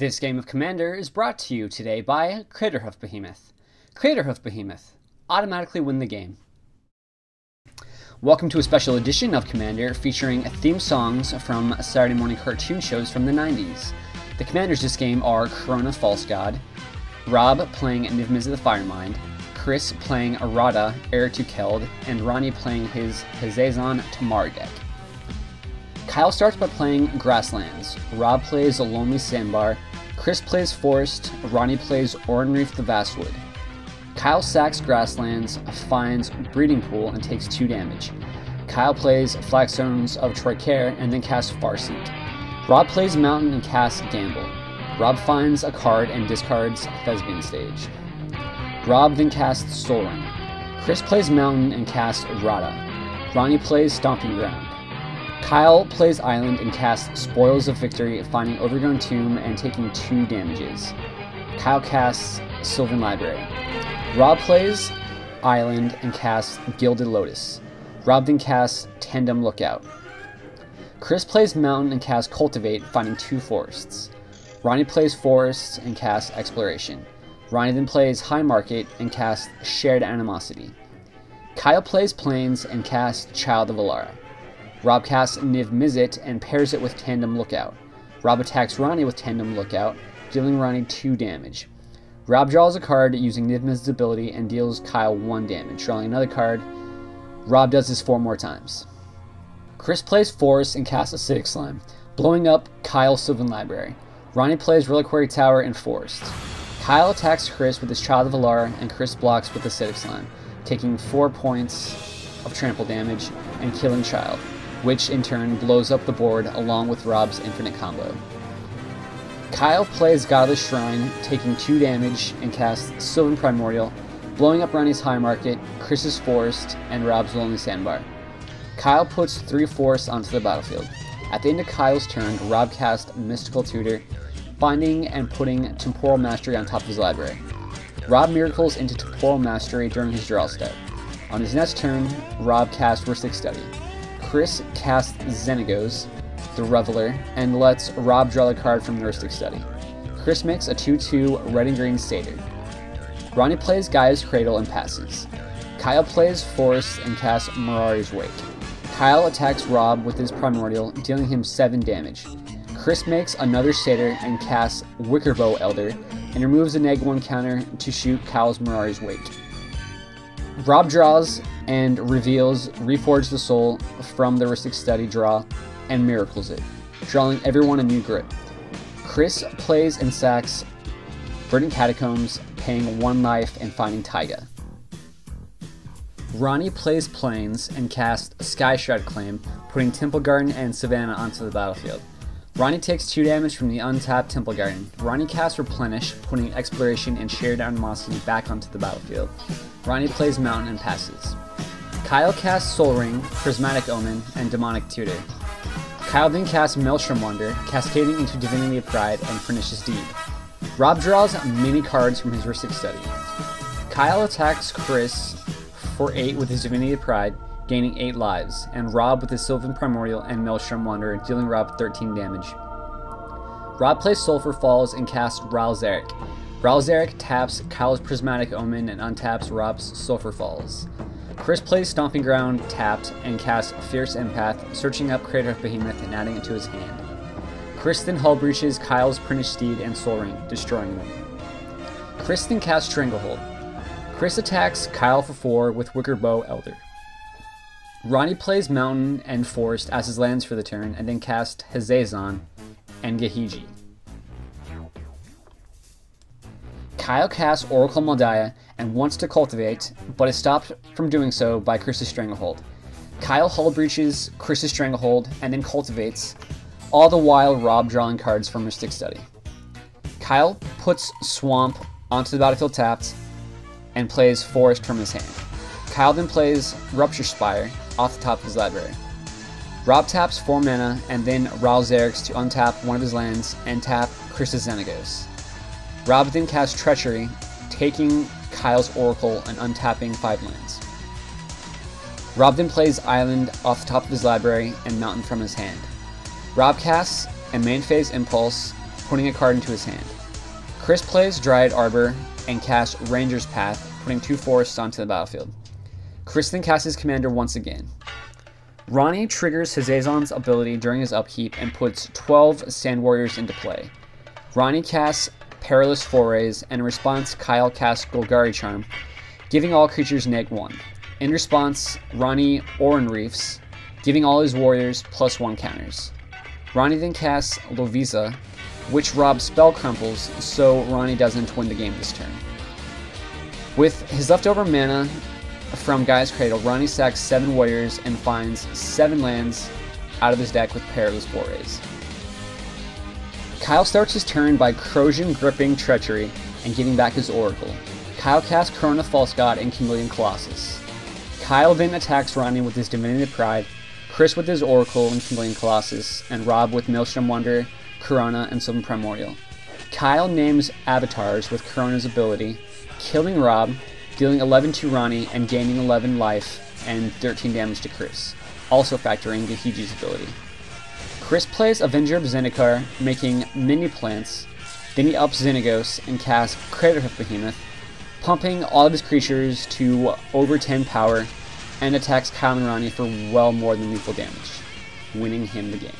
This game of Commander is brought to you today by Craterhoof Behemoth. Craterhoof Behemoth. Automatically win the game. Welcome to a special edition of Commander featuring theme songs from Saturday morning cartoon shows from the 90s. The commanders this game are Karona False God, Rob playing Niv-Mizzet the Firemind, Chris playing Radha Heir to Keld, and Ronnie playing his Hazezon Tamar deck. Kyle starts by playing Grasslands, Rob plays a Lonely Sandbar, Chris plays Forest, Ronnie plays Oranreef the Vastwood. Kyle sacks Grasslands, finds Breeding Pool, and takes 2 damage. Kyle plays Flagstones of Troycare and then casts Farseek. Rob plays Mountain and casts Gamble. Rob finds a card and discards Thespian Stage. Rob then casts Soul Ring. Chris plays Mountain and casts Radha. Ronnie plays Stomping Ground. Kyle plays Island and casts Spoils of Victory, finding Overgrown Tomb and taking 2 damages. Kyle casts Sylvan Library. Rob plays Island and casts Gilded Lotus. Rob then casts Tandem Lookout. Chris plays Mountain and casts Cultivate, finding 2 forests. Ronnie plays Forests and casts Exploration. Ronnie then plays High Market and casts Shared Animosity. Kyle plays Plains and casts Child of Alara. Rob casts Niv-Mizzet and pairs it with Tandem Lookout. Rob attacks Ronnie with Tandem Lookout, dealing Ronnie 2 damage. Rob draws a card using Niv-Mizzet's ability and deals Kyle 1 damage. Drawing another card, Rob does this 4 more times. Chris plays Forest and casts Acidic Slime, blowing up Kyle's Sylvan Library. Ronnie plays Reliquary Tower and Forest. Kyle attacks Chris with his Child of Alara and Chris blocks with Acidic Slime, taking 4 points of trample damage and killing Child, which in turn blows up the board along with Rob's infinite combo. Kyle plays Godless Shrine, taking 2 damage and casts Sylvan Primordial, blowing up Ronnie's High Market, Chris's Forest, and Rob's Lonely Sandbar. Kyle puts 3 forests onto the battlefield. At the end of Kyle's turn, Rob casts Mystical Tutor, finding and putting Temporal Mastery on top of his library. Rob miracles into Temporal Mastery during his draw step. On his next turn, Rob casts Rhystic Study. Chris casts Xenagos, the Reveler, and lets Rob draw the card from the Rhystic Study. Chris makes a 2/2 red and green Satyr. Ronnie plays Gaia's Cradle and passes. Kyle plays Forest and casts Mirari's Wake. Kyle attacks Rob with his Primordial, dealing him 7 damage. Chris makes another Satyr and casts Wickerbow Elder, and removes a -1 counter to shoot Kyle's Mirari's Wake. Rob draws and reveals Reforge the Soul from the Rhystic Study draw and miracles it, drawing everyone a new grip. Chris plays and sacks Verdant Catacombs, paying 1 life and finding Taiga. Ronnie plays Plains and casts Skyshroud Claim, putting Temple Garden and Savannah onto the battlefield. Ronnie takes 2 damage from the untapped Temple Garden. Ronnie casts Replenish, putting Exploration and Shared Animosity back onto the battlefield. Ronnie plays Mountain and passes. Kyle casts Soul Ring, Prismatic Omen, and Demonic Tutor. Kyle then casts Maelstrom Wonder, cascading into Divinity of Pride and Pernicious Deed. Rob draws many cards from his Rhystic Study. Kyle attacks Chris for 8 with his Divinity of Pride, gaining 8 lives, and Rob with his Sylvan Primordial and Maelstrom Wonder, dealing Rob 13 damage. Rob plays Sulphur Falls and casts Ral Zarek. Ral Zarek taps Kyle's Prismatic Omen and untaps Rob's Sulphur Falls. Chris plays Stomping Ground tapped and casts Fierce Empath, searching up Craterhoof Behemoth and adding it to his hand. Chris then hull breaches Kyle's Pernicious Steed and Soul Ring, destroying them. Chris then casts Stranglehold. Chris attacks Kyle for 4 with Wickerbow Elder. Ronnie plays Mountain and Forest as his lands for the turn, and then casts Hazezon and Gahiji. Kyle casts Oracle Moldiah and wants to cultivate, but is stopped from doing so by Chris's Stranglehold. Kyle hull breaches Chris's Stranglehold and then cultivates, all the while Rob drawing cards from Rhystic Study. Kyle puts Swamp onto the battlefield tapped and plays Forest from his hand. Kyle then plays Rupture Spire off the top of his library. Rob taps 4 mana and then Ral Zarek to untap one of his lands and tap Chris's Xenagos. Rob then casts Treachery, taking Kyle's Oracle and untapping 5 lands. Rob then plays Island off the top of his library and Mountain from his hand. Rob casts a main phase Impulse, putting a card into his hand. Chris plays Dryad Arbor and casts Ranger's Path, putting 2 forests onto the battlefield. Chris then casts his commander once again. Ronnie triggers Hazezon's ability during his upkeep and puts 12 Sand Warriors into play. Ronnie casts Perilous Forays, and in response, Kyle casts Golgari Charm, giving all creatures -1. In response, Ronnie Oran Reefs, giving all his warriors +1 counters. Ronnie then casts Lovisa, which robs Spell Crumples, so Ronnie doesn't win the game this turn. With his leftover mana from Gaia's Cradle, Ronnie sacks 7 warriors and finds 7 lands out of his deck with Perilous Forays. Kyle starts his turn by Corrosion Gripping Treachery and giving back his Oracle. Kyle casts Karona False God and Chameleon Colossus. Kyle then attacks Ronnie with his Divinity Pride, Chris with his Oracle and Chameleon Colossus, and Rob with Maelstrom Wonder, Karona, and Sylvan Primordial. Kyle names avatars with Karona's ability, killing Rob, dealing 11 to Ronnie, and gaining 11 life and 13 damage to Chris, also factoring Gahiji's ability. Chris plays Avenger of Zendikar, making mini plants, then he ups Xenagos and casts Craterhoof Behemoth, pumping all of his creatures to over 10 power, and attacks Kyle and Ronnie for well more than lethal damage, winning him the game.